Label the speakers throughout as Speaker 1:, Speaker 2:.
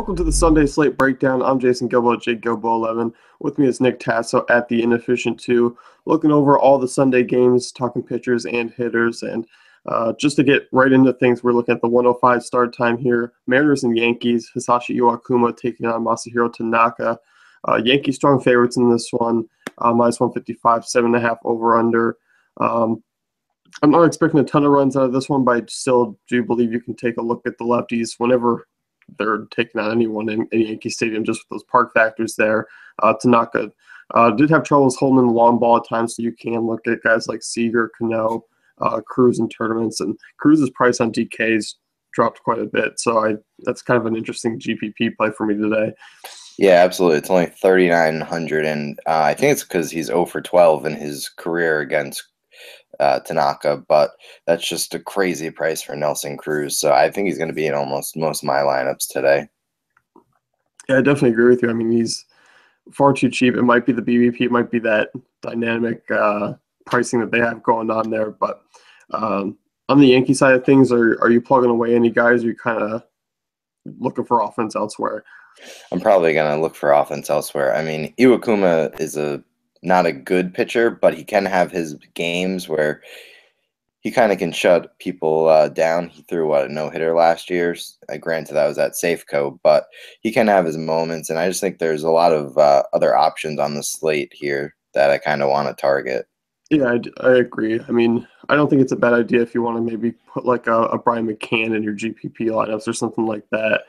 Speaker 1: Welcome to the Sunday Slate Breakdown. I'm Jason Gilbo at Jake Gilbo 11. With me is Nick Tasso at the Inefficient 2, looking over all the Sunday games, talking pitchers and hitters. And just to get right into things, we're looking at the 105 start time here. Mariners and Yankees, Hisashi Iwakuma taking on Masahiro Tanaka. Yankees strong favorites in this one, minus 155, 7.5 over under. I'm not expecting a ton of runs out of this one, but I still do believe you can take a look at the lefties whenever they're taking on anyone in Yankee Stadium, just with those park factors there. Tanaka did have troubles holding in the long ball at times, so you can look at guys like Seager, Cano, Cruz in tournaments, and Cruz's price on DK's dropped quite a bit, so that's kind of an interesting GPP play for me today.
Speaker 2: Yeah, absolutely. It's only 3,900, and I think it's because he's 0 for 12 in his career against Tanaka, but that's just a crazy price for Nelson Cruz. So I think he's going to be in almost most of my lineups today.
Speaker 1: Yeah, I definitely agree with you. I mean, he's far too cheap. It might be the BVP, it might be that dynamic pricing that they have going on there. But on the Yankee side of things, are you plugging away any guys? Or are you kind of looking for offense elsewhere?
Speaker 2: I'm probably going to look for offense elsewhere. I mean, Iwakuma is not a good pitcher, but he can have his games where he kind of can shut people down. He threw, a no-hitter last year. Granted, that was at Safeco, but he can have his moments, and I just think there's a lot of other options on the slate here that I kind of want to target.
Speaker 1: Yeah, I agree. I mean, I don't think it's a bad idea if you want to maybe put like a Brian McCann in your GPP lineups or something like that.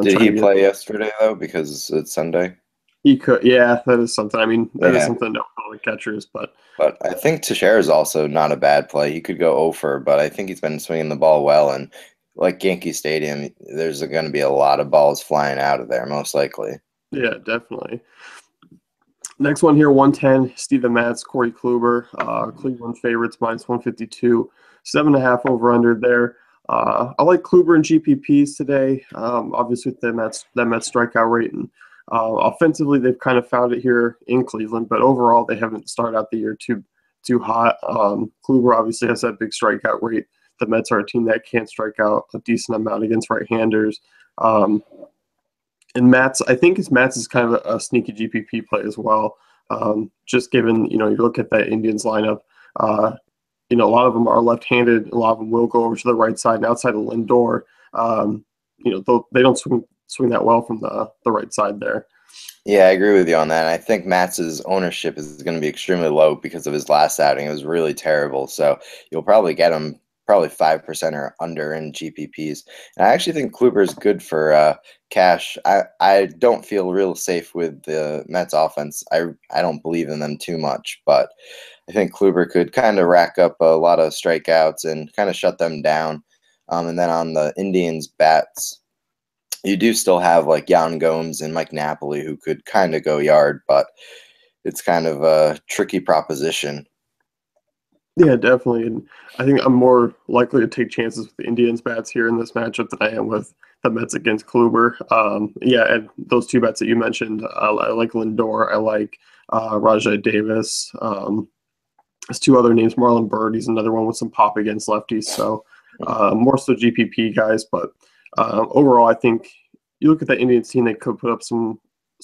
Speaker 2: Did he play yesterday, though, because it's Sunday?
Speaker 1: He could, yeah, that is something. I mean, that is
Speaker 2: Yeah.
Speaker 1: something to all the catchers, but
Speaker 2: I think Teixeira is also not a bad play. He could go over, but I think he's been swinging the ball well. And like Yankee Stadium, there's going to be a lot of balls flying out of there, most likely.
Speaker 1: Yeah, definitely. Next one here, 110, Steven Matz, Corey Kluber, Cleveland favorites, minus 152, 7.5 over under there. I like Kluber and GPPs today. Obviously, with that Mets strikeout rate, and offensively, they've kind of found it here in Cleveland, but overall, they haven't started out the year too hot. Kluber obviously has that big strikeout rate. The Mets are a team that can strike out a decent amount against right-handers. And Matz is kind of a sneaky GPP play as well. Just given, you look at that Indians lineup, a lot of them are left-handed. A lot of them will go over to the right side and outside of Lindor. They don't swing that well from the right side there.
Speaker 2: Yeah, I agree with you on that. I think Matz's ownership is going to be extremely low because of his last outing. It was really terrible. So you'll probably get him probably 5% or under in GPPs. And I actually think Kluber is good for cash. I don't feel real safe with the Mets offense. I don't believe in them too much, but I think Kluber could kind of rack up a lot of strikeouts and kind of shut them down. And then on the Indians bats, you do still have like Yan Gomes and Mike Napoli who could kind of go yard, but it's kind of a tricky proposition.
Speaker 1: Yeah, definitely. And I think I'm more likely to take chances with the Indians bats here in this matchup than I am with the Mets against Kluber. And those two bats that you mentioned, I like Lindor. I like Rajai Davis. There's two other names, Marlon Byrd. He's another one with some pop against lefties. So more so GPP guys. But overall, I think you look at the Indians team, they could put up some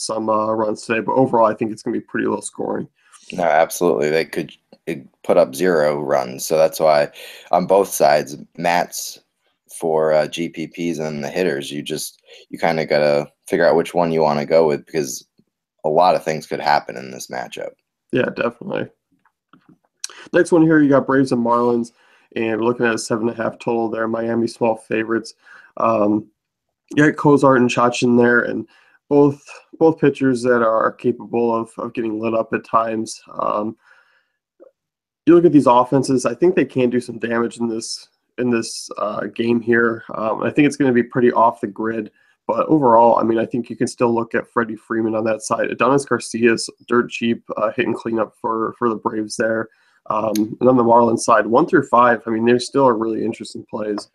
Speaker 1: runs today. But overall, I think it's going to be pretty low scoring.
Speaker 2: No, absolutely. They could put up 0 runs. So that's why on both sides, Matz for GPPs and the hitters, you kind of got to figure out which one you want to go with because a lot of things could happen in this matchup.
Speaker 1: Yeah, definitely. Next one here, you got Braves and Marlins, and we're looking at a 7.5 total there. Miami small favorites. You got Cozart and Chachin there, and both pitchers that are capable of getting lit up at times. You look at these offenses, I think they can do some damage in this game here. I think it's going to be pretty off the grid, but overall, I mean, I think you can still look at Freddie Freeman on that side. Adonis Garcia's dirt cheap hitting cleanup for the Braves there. And on the Marlins side, 1 through 5, I mean, they still are really interesting plays.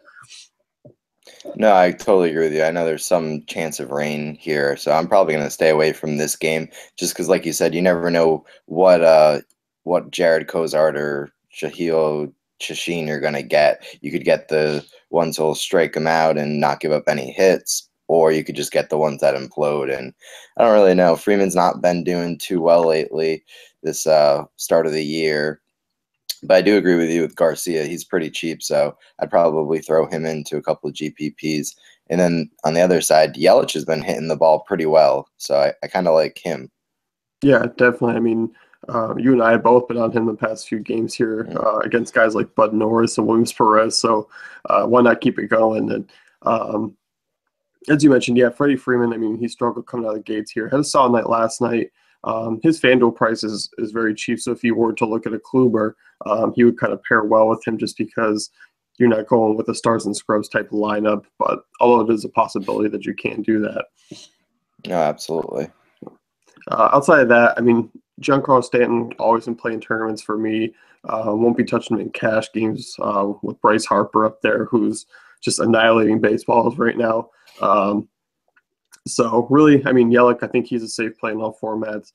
Speaker 2: No, I totally agree with you. I know there's some chance of rain here, so I'm probably going to stay away from this game just because, like you said, you never know what Jared Cozart or Shahil Chachin you're going to get. You could get the ones who'll strike him out and not give up any hits, or you could just get the ones that implode. And I don't really know. Freeman's not been doing too well lately this start of the year. But I do agree with you with Garcia. He's pretty cheap, so I'd probably throw him into a couple of GPPs. And then on the other side, Yelich has been hitting the ball pretty well, so I kind of like him.
Speaker 1: Yeah, definitely. I mean, you and I have both been on him the past few games here against guys like Bud Norris and Williams Perez, so why not keep it going? And as you mentioned, yeah, Freddie Freeman, I mean, he struggled coming out of the gates here. Had a solid night last night. His FanDuel price is very cheap, so if you were to look at a Kluber, he would kind of pair well with him just because you're not going with a stars and scrubs type of lineup. But although it is a possibility that you can do that.
Speaker 2: No, absolutely.
Speaker 1: Outside of that, I mean, Giancarlo Stanton always in playing tournaments for me. Won't be touching him in cash games with Bryce Harper up there, who's just annihilating baseballs right now. So really, I mean, Yelich, I think he's a safe play in all formats.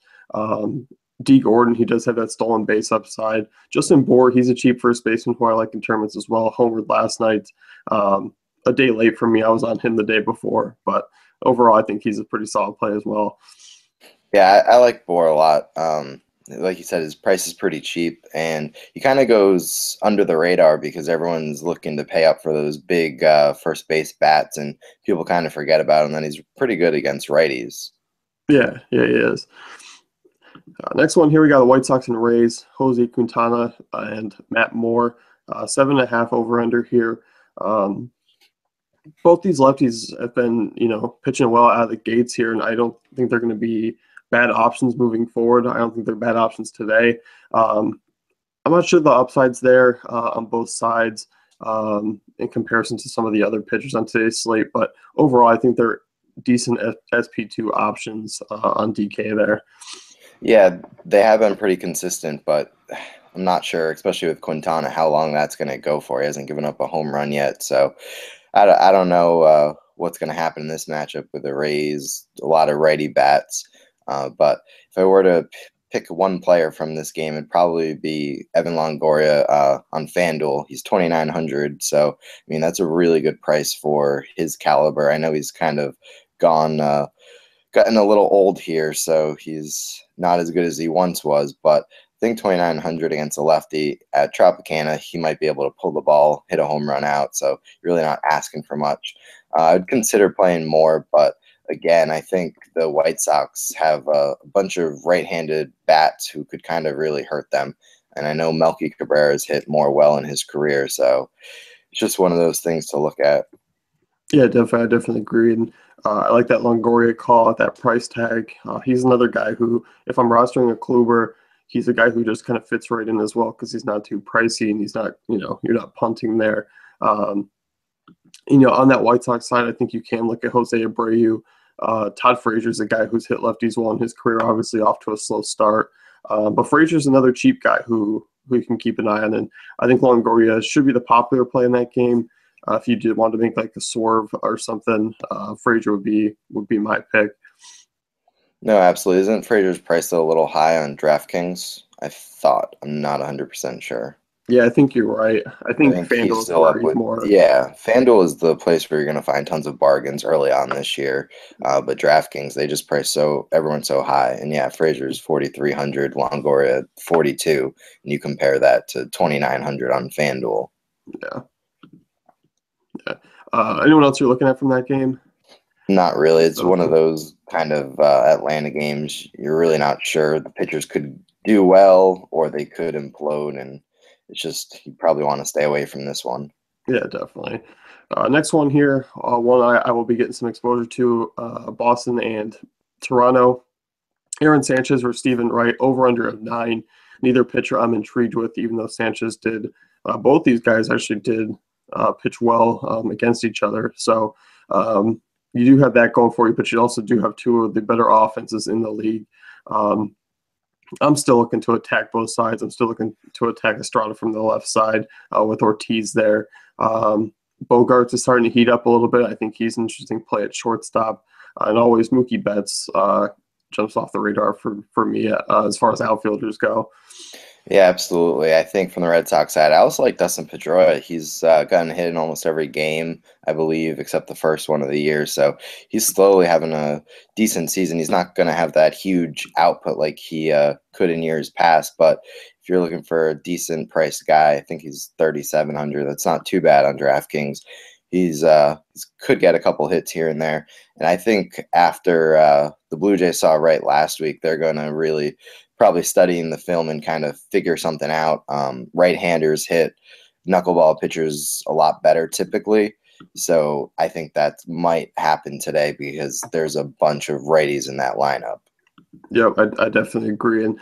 Speaker 1: D. Gordon, he does have that stolen base upside. Justin Bour, he's a cheap first baseman who I like in tournaments as well. Homered last night. A day late for me. I was on him the day before. But overall, I think he's a pretty solid play as well.
Speaker 2: Yeah, I like Bour a lot. Like you said, his price is pretty cheap, and he kind of goes under the radar because everyone's looking to pay up for those big first base bats, and people kind of forget about him. And then he's pretty good against righties.
Speaker 1: Yeah, he is. Next one here, we got the White Sox and Rays, Jose Quintana and Matt Moore, 7.5 over/under here. Both these lefties have been, pitching well out of the gates here, and I don't think they're going to be bad options moving forward. I don't think they're bad options today. I'm not sure the upside's there on both sides in comparison to some of the other pitchers on today's slate, but overall, I think they're decent SP2 options on DK there.
Speaker 2: Yeah, they have been pretty consistent, but I'm not sure, especially with Quintana, how long that's going to go for. He hasn't given up a home run yet, so I don't know what's going to happen in this matchup with the Rays, a lot of righty bats. But if I were to pick one player from this game, it'd probably be Evan Longoria on FanDuel. He's 2,900, so I mean that's a really good price for his caliber. I know he's kind of gotten a little old here, so he's not as good as he once was. But I think 2,900 against a lefty at Tropicana, he might be able to pull the ball, hit a home run out. So you're really not asking for much. I'd consider playing more, but again, I think the White Sox have a bunch of right-handed bats who could kind of really hurt them. And I know Melky Cabrera's hit more well in his career, so it's just one of those things to look at.
Speaker 1: Yeah, definitely. I definitely agree. And I like that Longoria call at that price tag. He's another guy who, if I'm rostering a Kluber, he's a guy who just kind of fits right in as well because he's not too pricey and he's not, you're not punting there. On that White Sox side, I think you can look at Jose Abreu. Todd Frazier's a guy who's hit lefties well in his career, obviously off to a slow start. But Frazier's another cheap guy who you can keep an eye on. And I think Longoria should be the popular play in that game. If you did want to make like a swerve or something, Frazier would be my pick.
Speaker 2: No, absolutely. Isn't Frazier's price a little high on DraftKings? I thought. I'm not 100% sure.
Speaker 1: Yeah, I think you're right. I think
Speaker 2: he's
Speaker 1: FanDuel
Speaker 2: still up with
Speaker 1: more.
Speaker 2: Yeah, FanDuel is the place where you're going to find tons of bargains early on this year. But DraftKings, they just price everyone so high. And yeah, Frazier's 4,300, Longoria 42, and you compare that to 2,900 on FanDuel.
Speaker 1: Yeah. Anyone else you're looking at from that game?
Speaker 2: Not really. It's one of those kind of Atlanta games. You're really not sure. The pitchers could do well or they could implode, and it's just you probably want to stay away from this one.
Speaker 1: Yeah, definitely. Next one here, one I will be getting some exposure to, Boston and Toronto. Aaron Sanchez or Stephen Wright, over/under of 9. Neither pitcher I'm intrigued with, even though Sanchez did. Both these guys actually did pitch well against each other. So you do have that going for you, but you also do have two of the better offenses in the league. I'm still looking to attack both sides. I'm still looking to attack Estrada from the left side with Ortiz there. Bogarts is starting to heat up a little bit. I think he's an interesting play at shortstop. And always Mookie Betts jumps off the radar for me as far as outfielders go.
Speaker 2: Yeah, absolutely. I think from the Red Sox side, I also like Dustin Pedroia. He's gotten hit in almost every game, I believe, except the first one of the year. So he's slowly having a decent season. He's not going to have that huge output like he could in years past, but if you're looking for a decent priced guy, I think he's 3,700. That's not too bad on DraftKings. He's could get a couple hits here and there, and I think after the Blue Jays saw right last week, they're going to really probably studying the film and kind of figure something out. Right-handers hit knuckleball pitchers a lot better typically. So I think that might happen today because there's a bunch of righties in that lineup.
Speaker 1: Yep, I definitely agree. And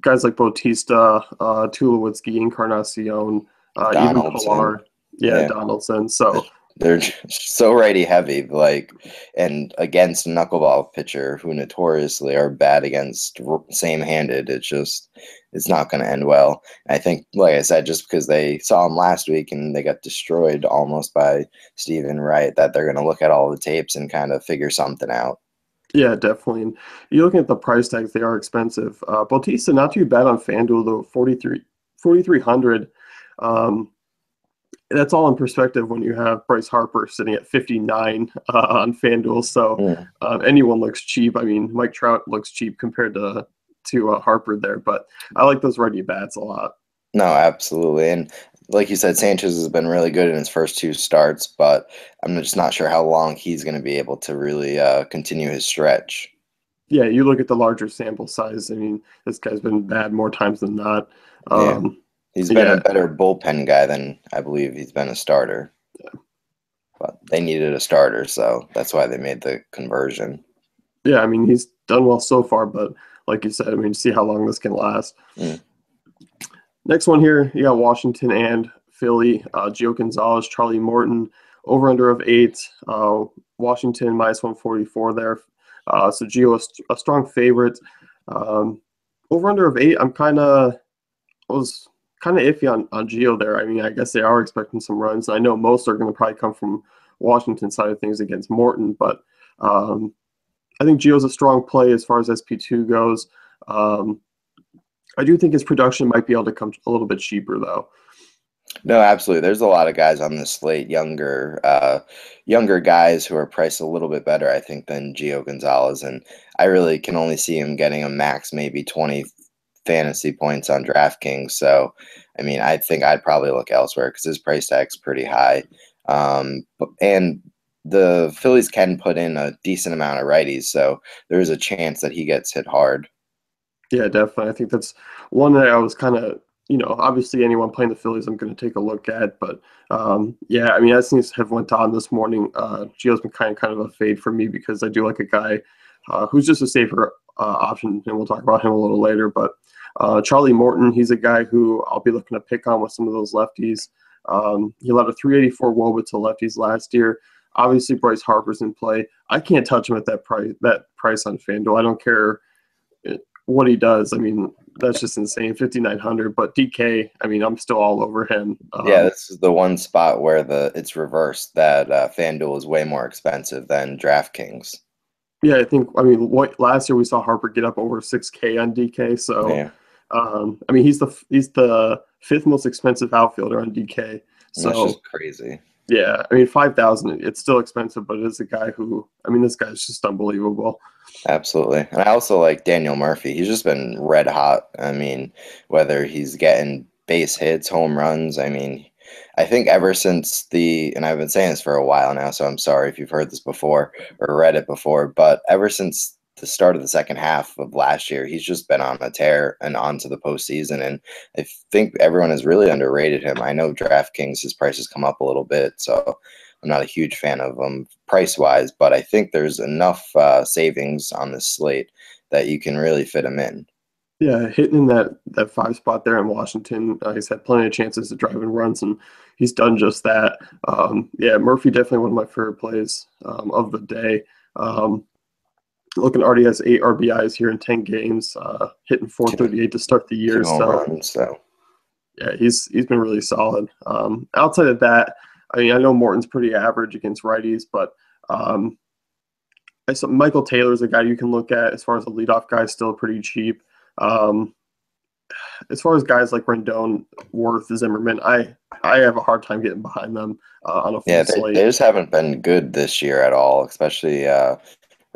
Speaker 1: guys like Bautista, Tulowitzki, Encarnacion, even
Speaker 2: Donaldson,
Speaker 1: Pilar, yeah,
Speaker 2: yeah,
Speaker 1: Donaldson. So
Speaker 2: they're just so righty heavy, like, and against a knuckleball pitcher who notoriously are bad against same-handed, it's not going to end well. I think, like I said, just because they saw him last week and they got destroyed almost by Stephen Wright, that they're going to look at all the tapes and kind of figure something out.
Speaker 1: yeah, definitely. And you're looking at the price tags; they are expensive. Bautista not too bad on FanDuel though, 4,300. Um, that's all in perspective when you have Bryce Harper sitting at 59 on FanDuel. So
Speaker 2: Mm.
Speaker 1: anyone looks cheap. I mean, Mike Trout looks cheap compared to Harper there, but I like those righty bats a lot.
Speaker 2: No, absolutely. And like you said, Sanchez has been really good in his first two starts, but I'm just not sure how long he's going to be able to really continue his stretch.
Speaker 1: Yeah, you look at the larger sample size. I mean, this guy's been bad more times than not.
Speaker 2: Yeah.
Speaker 1: Um,
Speaker 2: He's been a
Speaker 1: yeah,
Speaker 2: better bullpen guy than I believe he's been a starter. But they needed a starter, so that's why they made the conversion.
Speaker 1: yeah. I mean, he's done well so far, but like you said, I mean, see how long this can last.
Speaker 2: Mm.
Speaker 1: Next one here, you got Washington and Philly. Gio Gonzalez, Charlie Morton, over under of 8. Washington minus 144 there. So Gio a strong favorite. Um, over under of 8. I was kind of iffy on Gio there. I mean, I guess they are expecting some runs. I know most are going to probably come from Washington side of things against Morton, but um, I think Gio's a strong play as far as SP2 goes. Um, I do think his production might be able to come a little bit cheaper though.
Speaker 2: No, absolutely. There's a lot of guys on this slate, younger guys who are priced a little bit better, I think, than Gio Gonzalez, and I really can only see him getting a max maybe 20 fantasy points on DraftKings. So, I mean, I think I'd probably look elsewhere because his price tag's pretty high, and the Phillies can put in a decent amount of righties, so there's a chance that he gets hit hard.
Speaker 1: Yeah, definitely. I think that's one that I was kind of, obviously anyone playing the Phillies, I'm going to take a look at. But yeah, I mean, as things have went on this morning, Gio's been kind of a fade for me because I do like a guy who's just a safer option, and we'll talk about him a little later. But Charlie Morton, he's a guy who I'll be looking to pick on with some of those lefties. He allowed a 384 WOBA to lefties last year. Obviously, Bryce Harper's in play. I can't touch him at that price on FanDuel. I don't care what he does. I mean, that's just insane. 5,900. But DK, I mean, I'm still all over him.
Speaker 2: Yeah, this is the one spot where it's reversed that FanDuel is way more expensive than DraftKings.
Speaker 1: Yeah, I mean, last year we saw Harper get up over 6K on DK. So,
Speaker 2: Yeah,
Speaker 1: I mean, he's the fifth most expensive outfielder on DK.
Speaker 2: and that's just
Speaker 1: So,
Speaker 2: crazy.
Speaker 1: yeah, I mean, 5,000. It's still expensive, but it is a guy who, I mean, this guy's just unbelievable.
Speaker 2: Absolutely. And I also like Daniel Murphy. He's just been red hot. I mean, whether he's getting base hits, home runs, I mean, I think ever since and I've been saying this for a while now, so I'm sorry if you've heard this before or read it before, but ever since the start of the second half of last year, he's just been on a tear and on to the postseason. And I think everyone has really underrated him. I know DraftKings, his prices come up a little bit, so I'm not a huge fan of them price wise, but I think there's enough savings on this slate that you can really fit him in.
Speaker 1: Yeah, hitting in that 5 spot there in Washington, he's had plenty of chances to drive in runs, and he's done just that. Yeah, Murphy definitely one of my favorite plays of the day. Looking already has 8 RBIs here in 10 games, hitting
Speaker 2: Two,
Speaker 1: 438 to start the year.
Speaker 2: two home
Speaker 1: So
Speaker 2: runs. So
Speaker 1: yeah, he's been really solid. Outside of that, I mean, I know Morton's pretty average against righties, but um, I saw Michael Taylor's a guy you can look at as far as a leadoff guy, still pretty cheap. Um, as far as guys like Rendon, Worth, Zimmerman, I have a hard time getting behind them on a full
Speaker 2: Yeah,
Speaker 1: slate.
Speaker 2: they just haven't been good this year at all, especially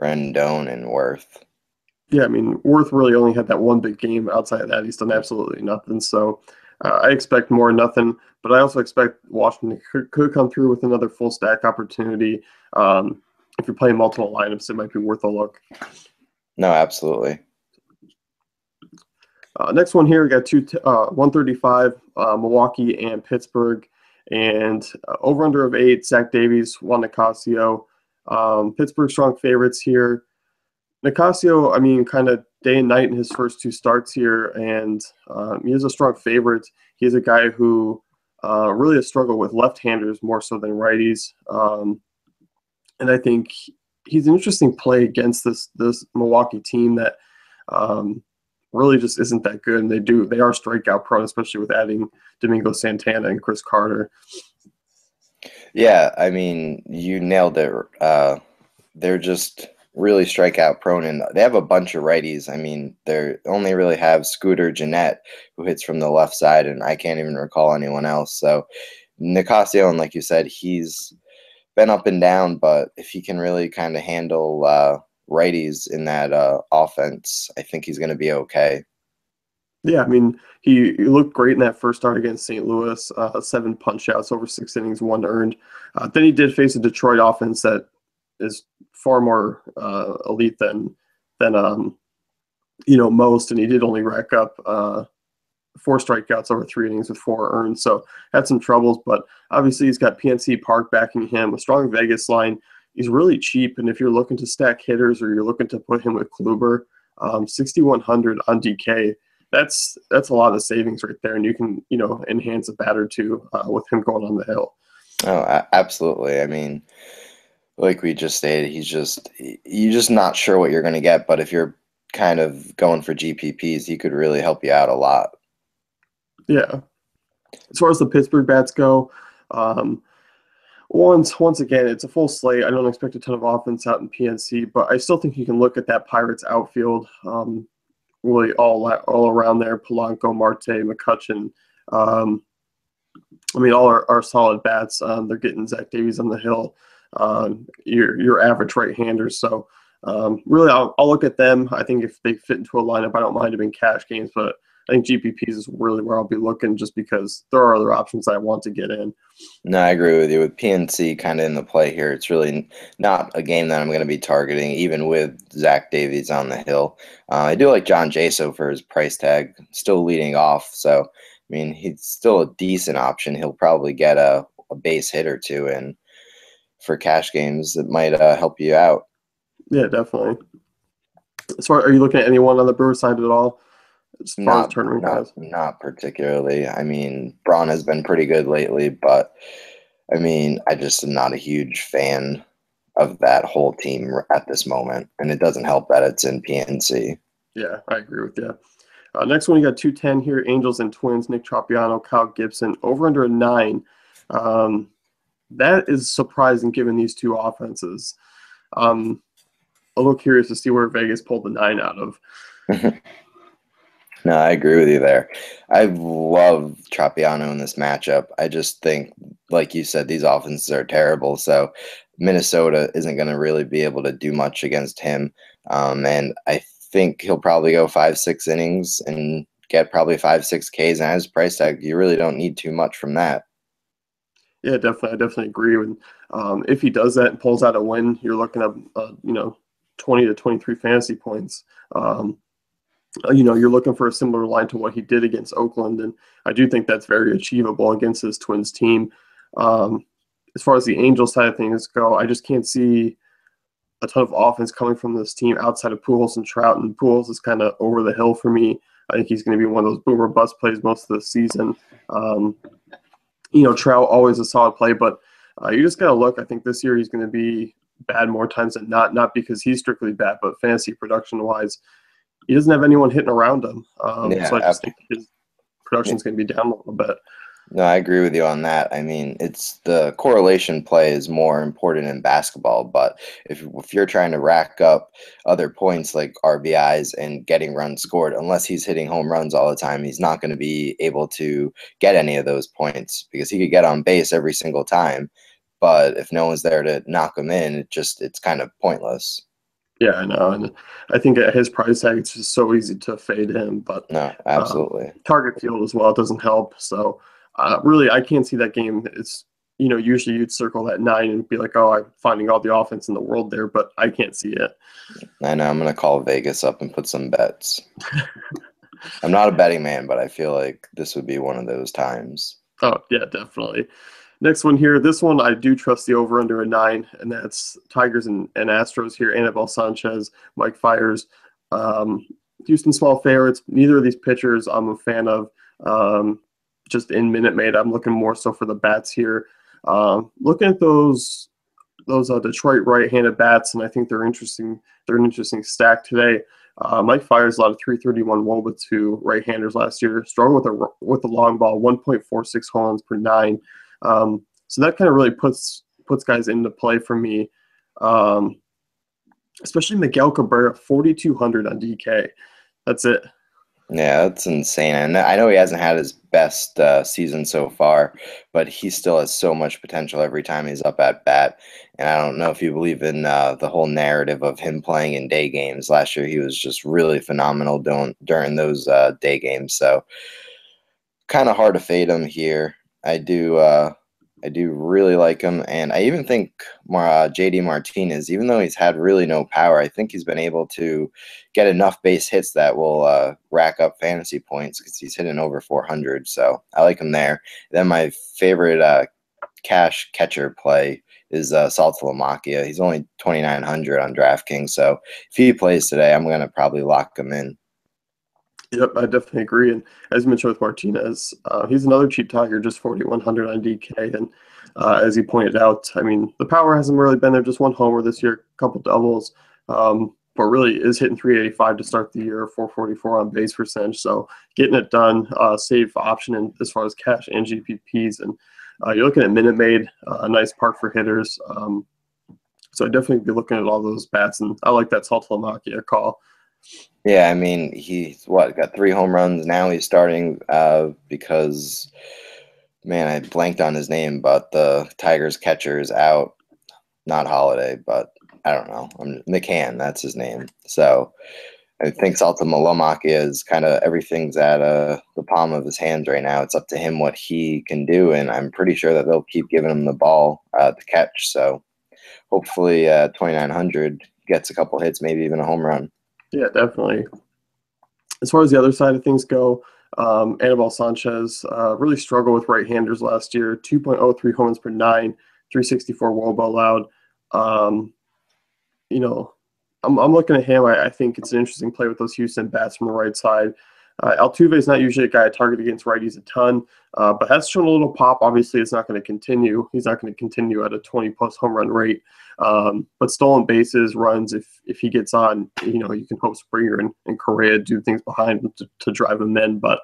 Speaker 2: Rendon and Worth.
Speaker 1: Yeah, I mean, Worth really only had that one big game. Outside of that, he's done absolutely nothing. So I expect more nothing, but I also expect Washington could come through with another full stack opportunity. If you're playing multiple lineups, it might be worth a look.
Speaker 2: No, absolutely.
Speaker 1: Next one here, we got 135, Milwaukee and Pittsburgh, and over under of 8, Zach Davies, Juan Nicasio. Pittsburgh strong favorites here. Nicasio, I mean, kind of day and night in his first 2 starts here, and he is a strong favorite. He's a guy who really has struggled with left-handers more so than righties, and I think he's an interesting play against this Milwaukee team that really just isn't that good, and they are strikeout prone, especially with adding Domingo Santana and Chris Carter.
Speaker 2: Yeah, I mean, you nailed it. They're just really strikeout prone, and they have a bunch of righties. I mean, they only really have Scooter Gennett, who hits from the left side, and I can't even recall anyone else. So Nicasio, and like you said, he's been up and down, but if he can really kind of handle righties in that offense, I think he's going to be okay.
Speaker 1: Yeah, I mean, he looked great in that first start against St. Louis, 7 punch-outs over 6 innings, 1 earned. Then he did face a Detroit offense that is far more elite than most, and he did only rack up 4 strikeouts over 3 innings with 4 earned, so had some troubles. But obviously he's got PNC Park backing him, a strong Vegas line. He's really cheap, and if you're looking to stack hitters or you're looking to put him with Kluber, 6,100 on DK, that's a lot of savings right there, and you can enhance a bat or two with him going on the hill.
Speaker 2: Oh, absolutely. I mean, like we just stated, you're just not sure what you're going to get, but if you're kind of going for GPPs, he could really help you out a lot.
Speaker 1: Yeah. As far as the Pittsburgh bats go, once again, it's a full slate. I don't expect a ton of offense out in PNC, but I still think you can look at that Pirates outfield, really all around there. Polanco, Marte, McCutchen. I mean, all are solid bats. They're getting Zach Davies on the hill. Your average right-handers. So really, I'll look at them. I think if they fit into a lineup, I don't mind them in cash games, but I think GPPs is really where I'll be looking, just because there are other options I want to get in.
Speaker 2: No, I agree with you. With PNC kind of in the play here, it's really not a game that I'm going to be targeting, even with Zach Davies on the hill. I do like John Jaso for his price tag, still leading off. So, I mean, he's still a decent option. He'll probably get a base hit or two, and for cash games, it might help you out.
Speaker 1: Yeah, definitely. Are you looking at anyone on the Brewer side at all? As far as tournament guys?
Speaker 2: Not particularly. I mean, Braun has been pretty good lately, but I mean, I just am not a huge fan of that whole team at this moment, and it doesn't help that it's in PNC.
Speaker 1: Yeah, I agree with you. Next one, you got 210 here, Angels and Twins, Nick Tropiano, Kyle Gibson, over under a 9. That is surprising given these two offenses. I'm a little curious to see where Vegas pulled the 9 out of.
Speaker 2: No, I agree with you there. I love Tropiano in this matchup. I just think, like you said, these offenses are terrible. So Minnesota isn't going to really be able to do much against him. And I think he'll probably go 5-6 innings and get probably 5-6 Ks. And his price tag, you really don't need too much from that.
Speaker 1: Yeah, definitely. I definitely agree. And if he does that and pulls out a win, you're looking at 20 to 23 fantasy points. You're looking for a similar line to what he did against Oakland, and I do think that's very achievable against this Twins team. As far as the Angels side of things go, I just can't see a ton of offense coming from this team outside of Pujols and Trout, and Pujols is kind of over the hill for me. I think he's going to be one of those boomer bust plays most of the season. Trout always a solid play, but you just got to look. I think this year he's going to be bad more times than not because he's strictly bad, but fantasy production-wise, he doesn't have anyone hitting around him. So I just think his production is going to be down a little bit.
Speaker 2: No, I agree with you on that. I mean, it's the correlation play is more important in basketball, but if you're trying to rack up other points like RBIs and getting runs scored, unless he's hitting home runs all the time, he's not going to be able to get any of those points because he could get on base every single time, but if no one's there to knock him in, it's kind of pointless.
Speaker 1: Yeah, I know, and I think at his price tag, it's just so easy to fade him. But
Speaker 2: No, absolutely.
Speaker 1: target field as well doesn't help. So really, I can't see that game. It's usually you'd circle that 9 and be like, oh, I'm finding all the offense in the world there, but I can't see it.
Speaker 2: I know I'm going to call Vegas up and put some bets. I'm not a betting man, but I feel like this would be one of those times.
Speaker 1: Oh yeah, definitely. Next one here. This one I do trust the over under a 9, and that's Tigers and Astros here. Anibal Sanchez, Mike Fiers. Houston small favorites. Neither of these pitchers I'm a fan of. Just in Minute Maid, I'm looking more so for the bats here. Looking at those Detroit right-handed bats, and I think they're interesting. They're an interesting stack today. Mike Fiers allowed a 331 WOBA to right-handers last year. Struggled with a long ball, 1.46 home runs per 9. So that kind of really puts guys into play for me. Especially Miguel Cabrera, 4,200 on DK. That's it.
Speaker 2: Yeah, that's insane. And I know he hasn't had his best season so far, but he still has so much potential every time he's up at bat. And I don't know if you believe in the whole narrative of him playing in day games. Last year, he was just really phenomenal during those day games. So kind of hard to fade him here. I do really like him, and I even think JD Martinez, even though he's had really no power, I think he's been able to get enough base hits that will rack up fantasy points because he's hitting over 400. So I like him there. Then my favorite cash catcher play is Saltalamacchia. He's only 2,900 on DraftKings, so if he plays today, I'm going to probably lock him in.
Speaker 1: Yep, I definitely agree. And as you mentioned with Martinez, he's another cheap Tiger, just 4,100 on DK. And as you pointed out, I mean, the power hasn't really been there. Just one homer this year, a couple doubles, but really is hitting 385 to start the year, 444 on base percentage. So getting it done, safe option in, as far as cash and GPPs. And you're looking at Minute Maid, a nice park for hitters. So I'd definitely be looking at all those bats. And I like that Saltalamacchia call.
Speaker 2: Yeah, I mean, he's got 3 home runs now. He's starting because, man, I blanked on his name, but the Tigers catcher is out. Not Holiday, but I don't know. McCann, that's his name. So I think Saltalamacchia is kind of everything's at the palm of his hands right now. It's up to him what he can do, and I'm pretty sure that they'll keep giving him the ball to catch. So hopefully 2,900 gets a couple hits, maybe even a home run.
Speaker 1: Yeah, definitely. As far as the other side of things go, Anibal Sanchez really struggled with right-handers last year. 2.03 home runs per 9, 364 WOBA allowed. I'm looking at him. I think it's an interesting play with those Houston bats from the right side. Altuve is not usually a guy I target against righties a ton, but has shown a little pop. Obviously, it's not going to continue. He's not going to continue at a 20-plus home run rate. But stolen bases, runs, if he gets on, you can hope Springer and Correa do things behind him to drive him in. But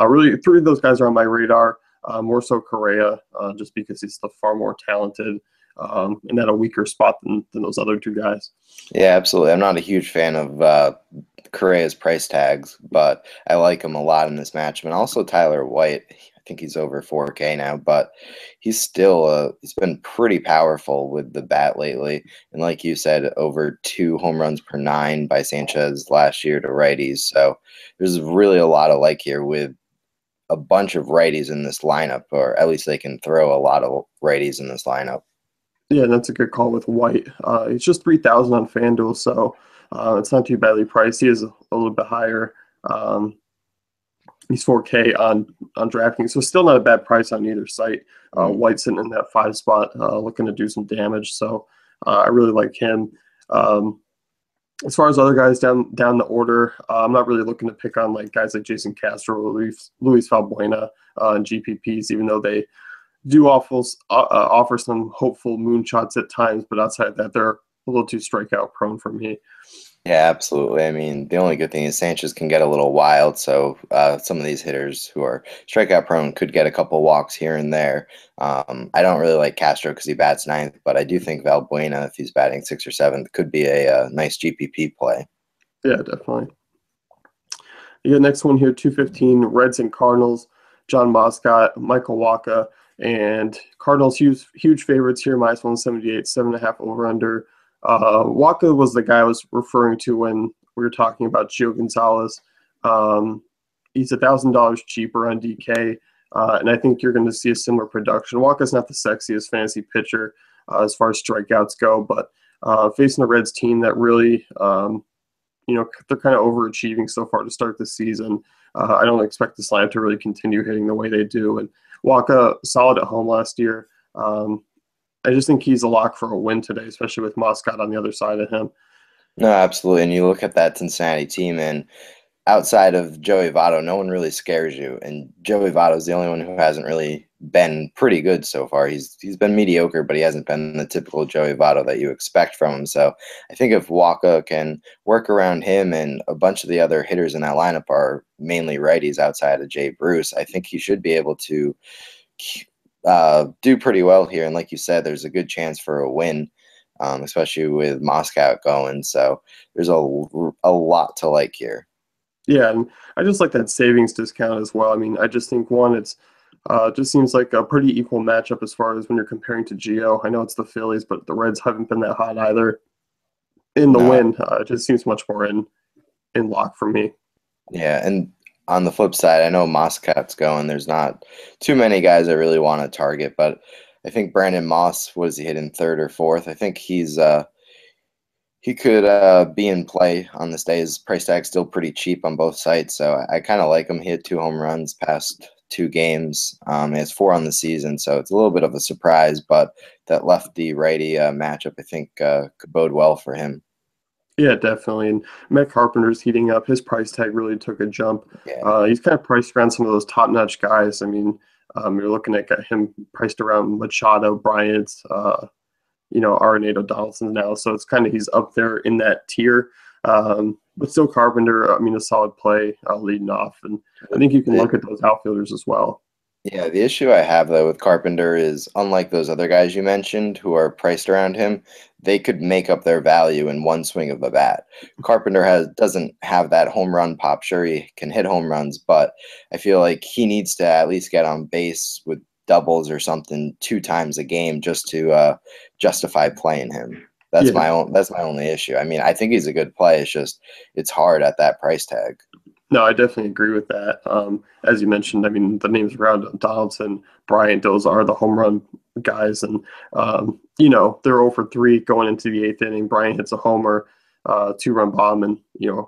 Speaker 1: really, 3 of those guys are on my radar, more so Correa, just because he's the far more talented and at a weaker spot than those other 2 guys.
Speaker 2: Yeah, absolutely. I'm not a huge fan of Correa's price tags, but I like him a lot in this matchup. And also Tyler White. I think he's over 4K now, but he's still he's been pretty powerful with the bat lately. And like you said, over 2 home runs per 9 by Sanchez last year to righties. So there's really a lot of like here with a bunch of righties in this lineup, or at least they can throw a lot of righties in this lineup.
Speaker 1: Yeah, that's a good call with White. It's just 3,000 on FanDuel, so it's not too badly priced. He is a little bit higher. He's 4K on DraftKings, so still not a bad price on either site. White sitting in that 5 spot, looking to do some damage, so I really like him. As far as other guys down the order, I'm not really looking to pick on guys like Jason Castro or Luis Valbuena and GPPs, even though they do offer some hopeful moonshots at times, but outside of that, they're a little too strikeout prone for me.
Speaker 2: Yeah, absolutely. I mean, the only good thing is Sanchez can get a little wild, so some of these hitters who are strikeout prone could get a couple walks here and there. I don't really like Castro because he bats ninth, but I do think Valbuena, if he's batting sixth or seventh, could be a nice GPP play.
Speaker 1: Yeah, definitely. You got next one here, 215, Reds and Cardinals, John Moscott, Michael Wacha, and Cardinals huge favorites here, minus 178, 7.5 over under. Wacha was the guy I was referring to when we were talking about Gio Gonzalez. He's $1,000 cheaper on DK, and I think you're going to see a similar production. Wacha's not the sexiest fantasy pitcher as far as strikeouts go, but facing a Reds team that really they're kind of overachieving so far to start the season. I don't expect the lineup to really continue hitting the way they do. And Wacha, solid at home last year. I just think he's a lock for a win today, especially with Moscott on the other side of him.
Speaker 2: No, absolutely. And you look at that Cincinnati team, and outside of Joey Votto, no one really scares you. And Joey Votto is the only one who hasn't really been pretty good so far. He's been mediocre, but he hasn't been the typical Joey Votto that you expect from him. So I think if Wacha can work around him, and a bunch of the other hitters in that lineup are mainly righties outside of Jay Bruce, I think he should be able to do pretty well here. And like you said, there's a good chance for a win. Especially with Moscow going. So there's a lot to like here.
Speaker 1: Yeah, and I just like that savings discount as well. I mean, I just think it's just seems like a pretty equal matchup as far as when you're comparing to Gio. I know it's the Phillies, but the Reds haven't been that hot either. In the
Speaker 2: No,
Speaker 1: win, it just seems much more in lock for me.
Speaker 2: yeah, and on the flip side, I know Moscat's going. There's not too many guys I really want to target, but I think Brandon Moss was he hitting third or fourth. I think he could be in play on this day. His price tag's still pretty cheap on both sides, so I kind of like him. He hit 2 home runs past 2 games. He has 4 on the season, so it's a little bit of a surprise, but that lefty righty matchup I think could bode well for him.
Speaker 1: Yeah, definitely. And Matt Carpenter's heating up. His price tag really took a jump.
Speaker 2: Yeah,
Speaker 1: He's kind of priced around some of those top-notch guys. I mean, you're looking at him priced around Machado, Bryant, Arenado, Donaldson now. So it's kind of he's up there in that tier. But still, Carpenter, I mean, a solid play leading off. And I think you can look at those outfielders as well.
Speaker 2: Yeah, the issue I have though with Carpenter is unlike those other guys you mentioned who are priced around him, they could make up their value in one swing of the bat. Carpenter doesn't have that home run pop. Sure, he can hit home runs, but I feel like he needs to at least get on base with doubles or something 2 times a game just to justify playing him.
Speaker 1: Yeah,
Speaker 2: That's my only issue. I mean, I think he's a good play. It's just it's hard at that price tag.
Speaker 1: no, I definitely agree with that. As you mentioned, I mean, the names around Donaldson, Bryant, those are the home run guys. And, they're 0 for 3 going into the 8th inning. Bryant hits a homer, 2-run bomb, and,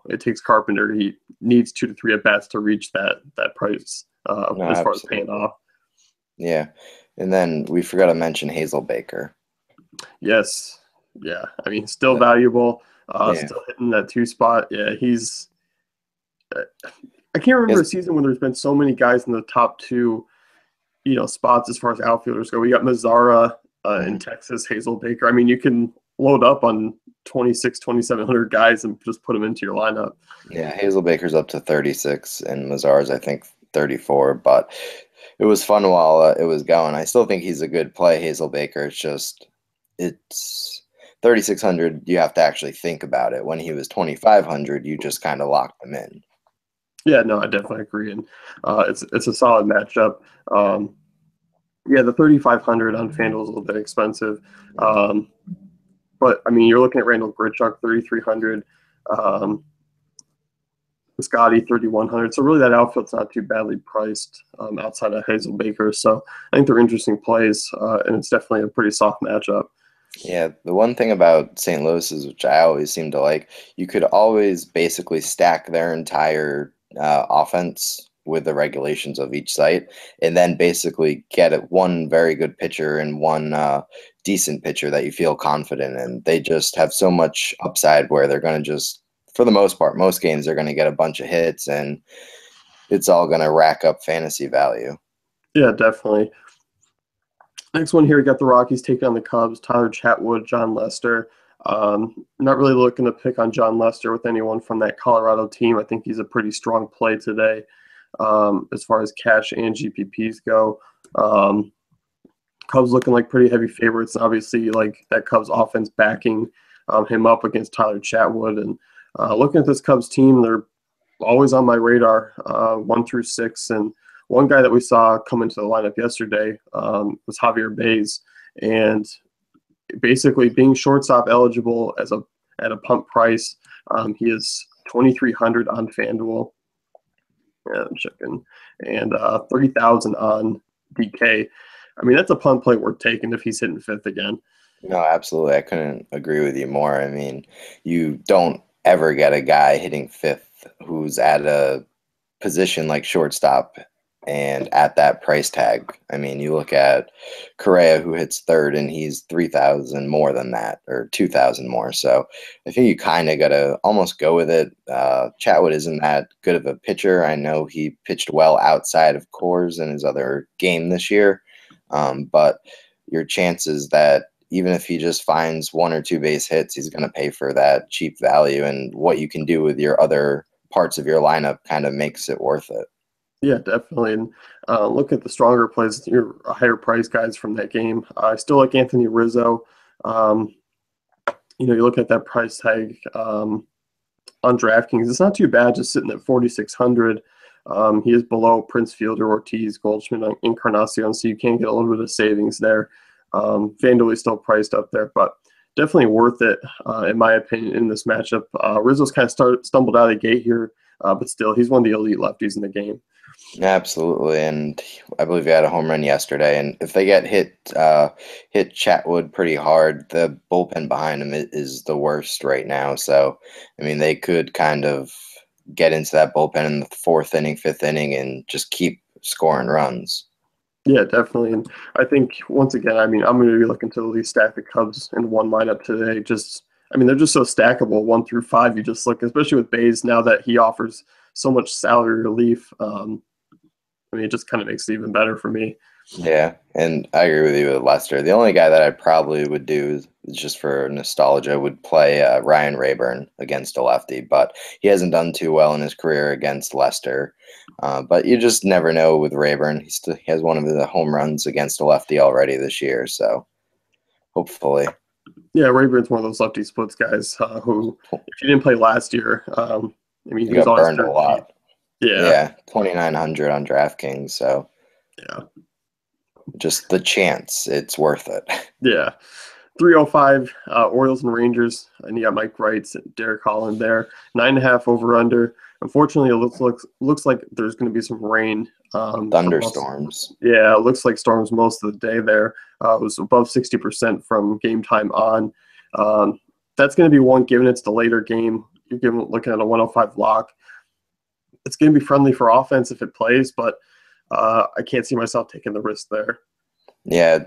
Speaker 1: it takes Carpenter. He needs 2 to 3 at-bats to reach that price
Speaker 2: No,
Speaker 1: as far as paying
Speaker 2: absolutely.
Speaker 1: off.
Speaker 2: Yeah. And then we forgot to mention Hazel Baker.
Speaker 1: Yes. Yeah. I mean, still valuable,
Speaker 2: Yeah.
Speaker 1: still hitting that 2 spot. Yeah, I can't remember a
Speaker 2: His,
Speaker 1: season when there's been so many guys in the top 2 spots as far as outfielders go. We got Mazzara in
Speaker 2: mhm.
Speaker 1: Texas, Hazel Baker. I mean, you can load up on 2,700 guys and just put them into your lineup.
Speaker 2: Yeah, Hazel Baker's up to 36 and Mazar's I think 34, but it was fun while it was going. I still think he's a good play, Hazel Baker. It's 3,600. You have to actually think about it. When he was 2,500, you just kind of locked him in.
Speaker 1: Yeah, no, I definitely agree, and it's a solid matchup. Yeah, the 3,500 on FanDuel is a little bit expensive, um, but I mean, you're looking at Randall Grichuk 3,300. Um, Scotty 3,100. So really, that outfit's not too badly priced outside of Hazel Baker. So I think they're interesting plays, and it's definitely a pretty soft matchup.
Speaker 2: Yeah, the one thing about St. Louis is, which I always seem to like, you could always basically stack their entire offense with the regulations of each site, and then basically get it one very good pitcher and one decent pitcher that you feel confident in. They just have so much upside where they're going to just, for the most part, most games they're going to get a bunch of hits, and it's all going to rack up fantasy value.
Speaker 1: Yeah, definitely. Next one here, we got the Rockies taking on the Cubs. Tyler Chatwood, John Lester. Not really looking to pick on John Lester with anyone from that Colorado team. I think he's a pretty strong play today as far as cash and GPPs go. Cubs looking like pretty heavy favorites. Obviously, like that Cubs offense backing him up against Tyler Chatwood. And looking at this Cubs team, they're always on my radar, 1 through 6. And one guy that we saw come into the lineup yesterday was Javier Baez. And basically being shortstop eligible at a punt price, he is 2,300 on FanDuel. Yeah, I'm checking. And 3,000 on DK. I mean, that's a punt play worth taking if he's hitting fifth again.
Speaker 2: No, absolutely. I couldn't agree with you more. I mean, you don't ever get a guy hitting fifth who's at a position like shortstop and at that price tag. I mean, you look at Correa, who hits third, and he's 3,000 more than that, or 2,000 more. So I think you kind of got to almost go with it. Chatwood isn't that good of a pitcher. I know he pitched well outside of Coors in his other game this year, but your chances that even if he just finds 1 or 2 base hits, he's going to pay for that cheap value, and what you can do with your other parts of your lineup kind of makes it worth it.
Speaker 1: Yeah, definitely. And look at the stronger plays, your higher price guys from that game. I still like Anthony Rizzo. You look at that price tag on DraftKings. It's not too bad, just sitting at 4,600. He is below Prince Fielder, Ortiz, Goldschmidt, and Encarnacion, so you can get a little bit of savings there. FanDuel is still priced up there, but definitely worth it, in my opinion, in this matchup. Rizzo's kind of stumbled out of the gate here, but still, he's one of the elite lefties in the game.
Speaker 2: Absolutely, and I believe he had a home run yesterday. And if they get hit Chatwood pretty hard, the bullpen behind him is the worst right now. So, I mean, they could kind of get into that bullpen in the 4th inning, 5th inning, and just keep scoring runs.
Speaker 1: Yeah, definitely. And I think, once again, I mean, I'm going to be looking to at least stack the Cubs in one lineup today. They're just so stackable, 1 through 5. You just look, especially with Baez, now that he offers so much salary relief. It just kind of makes it even better for me.
Speaker 2: Yeah, and I agree with you with Lester. The only guy that I probably would do, just for nostalgia, would play Ryan Rayburn against a lefty, but he hasn't done too well in his career against Lester. But you just never know with Rayburn. He has one of the home runs against a lefty already this year, so hopefully.
Speaker 1: Yeah, Rayburn's one of those lefty splits guys who, if he didn't play last year, he
Speaker 2: got
Speaker 1: was
Speaker 2: burned a lot.
Speaker 1: Yeah,
Speaker 2: 2,900 on DraftKings. So
Speaker 1: yeah,
Speaker 2: just the chance, it's worth it.
Speaker 1: Yeah, 305 Orioles and Rangers, and you got Mike Wright and Derek Holland there. 9.5 over under. Unfortunately, it looks like there's going to be some rain.
Speaker 2: Thunderstorms.
Speaker 1: Yeah, it looks like storms most of the day there. It was above 60% from game time on. That's going to be one, given it's the later game. You're looking at a 105 lock. It's going to be friendly for offense if it plays, but I can't see myself taking the risk there.
Speaker 2: Yeah,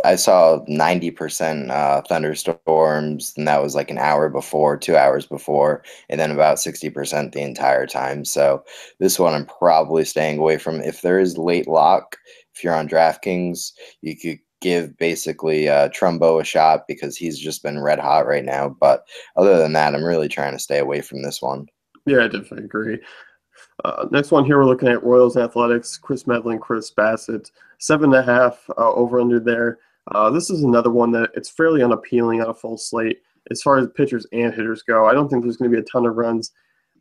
Speaker 2: I saw 90% thunderstorms, and that was like an hour before, 2 hours before, and then about 60% the entire time. So this one I'm probably staying away from. If there is late lock, if you're on DraftKings, you could give basically Trumbo a shot because he's just been red hot right now. But other than that, I'm really trying to stay away from this one.
Speaker 1: Yeah, I definitely agree. Next one here, we're looking at Royals Athletics, Chris Medlin, Chris Bassett, 7.5 over under there. This is another one that it's fairly unappealing on a full slate as far as pitchers and hitters go. I don't think there's going to be a ton of runs,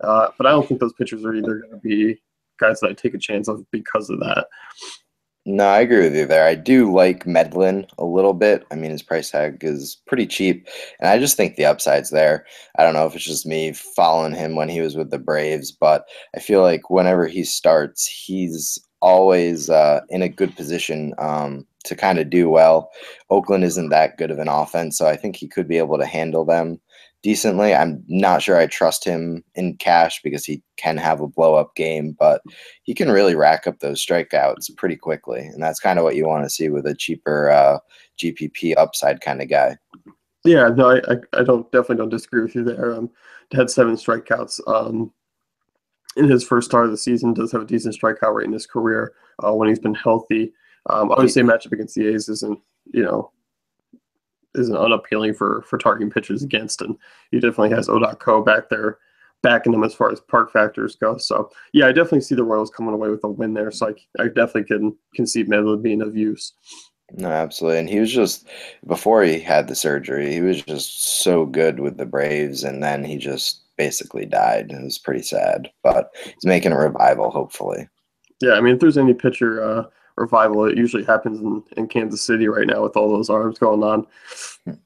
Speaker 1: but I don't think those pitchers are either going to be guys that I take a chance of because of that.
Speaker 2: No, I agree with you there. I do like Medlin a little bit. I mean, his price tag is pretty cheap, and I just think the upside's there. I don't know if it's just me following him when he was with the Braves, but I feel like whenever he starts, he's always in a good position to kind of do well. Oakland isn't that good of an offense, so I think he could be able to handle them decently. I'm not sure I trust him in cash because he can have a blow-up game, but he can really rack up those strikeouts pretty quickly, and that's kind of what you want to see with a cheaper GPP upside kind of guy.
Speaker 1: Yeah, no, I definitely don't disagree with you there. Had 7 strikeouts in his first start of the season. Does have a decent strikeout rate in his career when he's been healthy. Obviously, a matchup against the A's isn't, isn't unappealing for targeting pitchers against, and he definitely has O.Co back there backing him as far as park factors go. So yeah, I definitely see the Royals coming away with a win there. So I definitely can see Medley being of use.
Speaker 2: No, absolutely. And he was just, before he had the surgery, he was just so good with the Braves, and then he just basically died. It was pretty sad, but he's making a revival, hopefully.
Speaker 1: Yeah, I mean, if there's any pitcher revival, it usually happens in Kansas City right now with all those arms going on.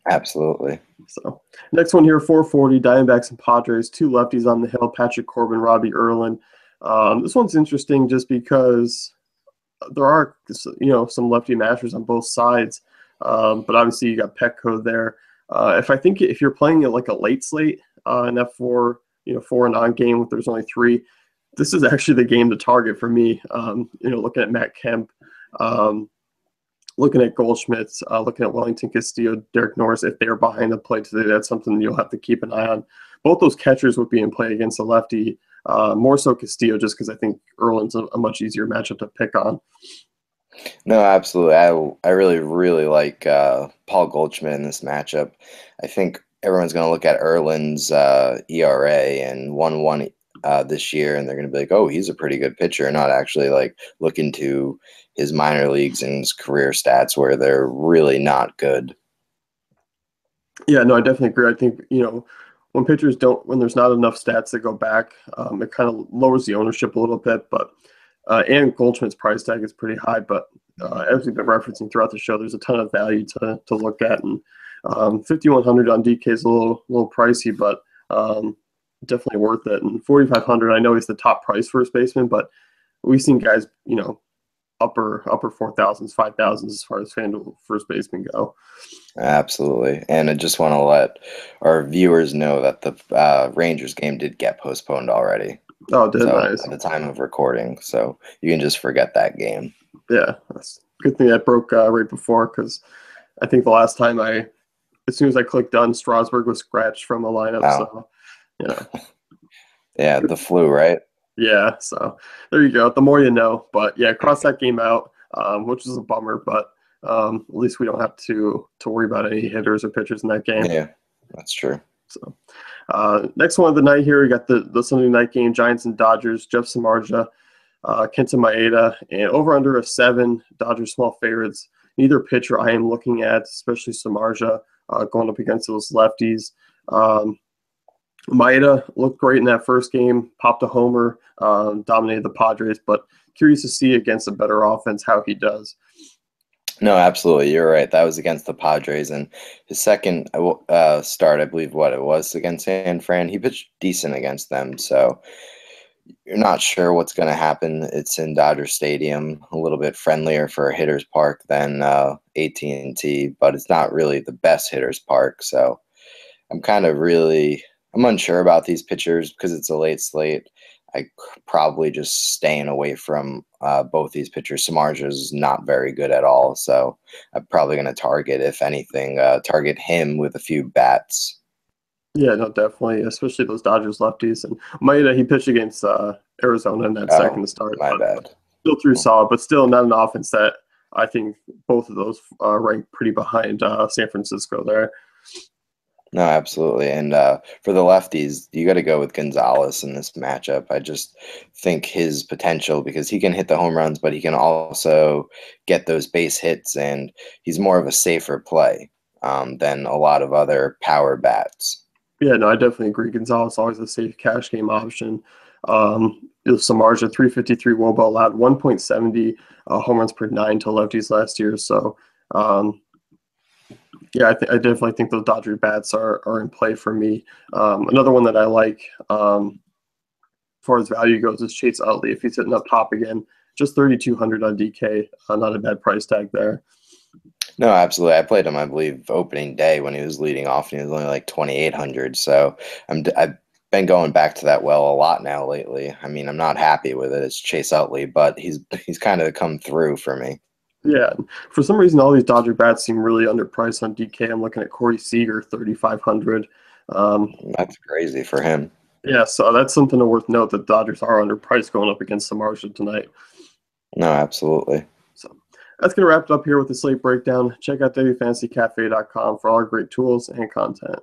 Speaker 2: Absolutely.
Speaker 1: So next one here, 440, Diamondbacks and Padres, two lefties on the hill, Patrick Corbin, Robbie Erlin. This one's interesting just because there are, some lefty mashers on both sides, but obviously you got Petco there. If you're playing it like a late slate in F4, 4-and-on game, if there's only three, this is actually the game to target for me. Looking at Matt Kemp, looking at Goldschmidt, looking at Wellington Castillo, Derek Norris, if they're behind the plate today, that's something you'll have to keep an eye on. Both those catchers would be in play against a lefty, more so Castillo, just because I think Erlin's a much easier matchup to pick on.
Speaker 2: No, absolutely. I really, really like Paul Goldschmidt in this matchup. I think everyone's going to look at Erlin's ERA and 1.1 this year, and they're going to be like, oh, he's a pretty good pitcher, not actually like look into his minor leagues and his career stats where they're really not good.
Speaker 1: Yeah, no, I definitely agree. I think, when pitchers when there's not enough stats that go back, it kind of lowers the ownership a little bit, but and Goldschmidt's price tag is pretty high, but as we've been referencing throughout the show, there's a ton of value to look at, and 5,100 on DK is a little pricey, but definitely worth it. And 4,500, I know he's the top price first baseman, but we've seen guys, upper 4,000s, 5,000s as far as FanDuel first baseman go.
Speaker 2: Absolutely. And I just want to let our viewers know that the Rangers game did get postponed already.
Speaker 1: Oh, did nice.
Speaker 2: At the time of recording, so you can just forget that game.
Speaker 1: Yeah, that's a good thing that broke right before, because I think the last time as soon as I clicked done, Strasburg was scratched from the lineup.
Speaker 2: Oh.
Speaker 1: So,
Speaker 2: yeah, the flu, right?
Speaker 1: Yeah, so there you go. The more you know. But yeah, cross that game out, which is a bummer, but at least we don't have to worry about any hitters or pitchers in that game.
Speaker 2: Yeah, that's true.
Speaker 1: So next one of the night here, we got the Sunday night game, Giants and Dodgers, Jeff Samardzija, Kenta Maeda, and over under a 7, Dodgers small favorites. Neither pitcher I am looking at, especially Samardzija, going up against those lefties. Maeda looked great in that first game, popped a homer, dominated the Padres, but curious to see against a better offense how he does.
Speaker 2: No, absolutely. You're right. That was against the Padres, and his second start, I believe what it was against San Fran, he pitched decent against them. So you're not sure what's going to happen. It's in Dodger Stadium, a little bit friendlier for a hitter's park than AT&T, but it's not really the best hitter's park. So I'm unsure about these pitchers because it's a late slate. I probably just staying away from both these pitchers. Samardzija is not very good at all, so I'm probably going to target, if anything, target him with a few bats.
Speaker 1: Yeah, no, definitely, especially those Dodgers lefties. And Maeda, he pitched against Arizona in that second start.
Speaker 2: My bad.
Speaker 1: Still threw solid, but still not an offense that I think both of those rank pretty behind San Francisco there.
Speaker 2: No, absolutely. And for the lefties, you got to go with Gonzalez in this matchup. I just think his potential, because he can hit the home runs, but he can also get those base hits, and he's more of a safer play than a lot of other power bats.
Speaker 1: Yeah, no, I definitely agree. Gonzalez always a safe cash game option. Samardzija, 353 WOBA allowed, 1.70 home runs per 9 to lefties last year. So, yeah, I definitely think those Dodger bats are in play for me. Another one that I like, as far as value goes, is Chase Utley. If he's hitting up top again, just 3,200 on DK, not a bad price tag there.
Speaker 2: No, absolutely. I played him, I believe, opening day when he was leading off, and he was only like 2,800. So I've been going back to that well a lot now lately. I mean, I'm not happy with it. It's Chase Utley, but he's kind of come through for me.
Speaker 1: Yeah, for some reason, all these Dodger bats seem really underpriced on DK. I'm looking at Corey Seager, 3,500.
Speaker 2: That's crazy for him.
Speaker 1: Yeah, so that's something to worth note, that Dodgers are underpriced going up against Samardzija tonight.
Speaker 2: No, absolutely.
Speaker 1: So that's going to wrap it up here with the slate breakdown. Check out dailyfantasycafe.com for all our great tools and content.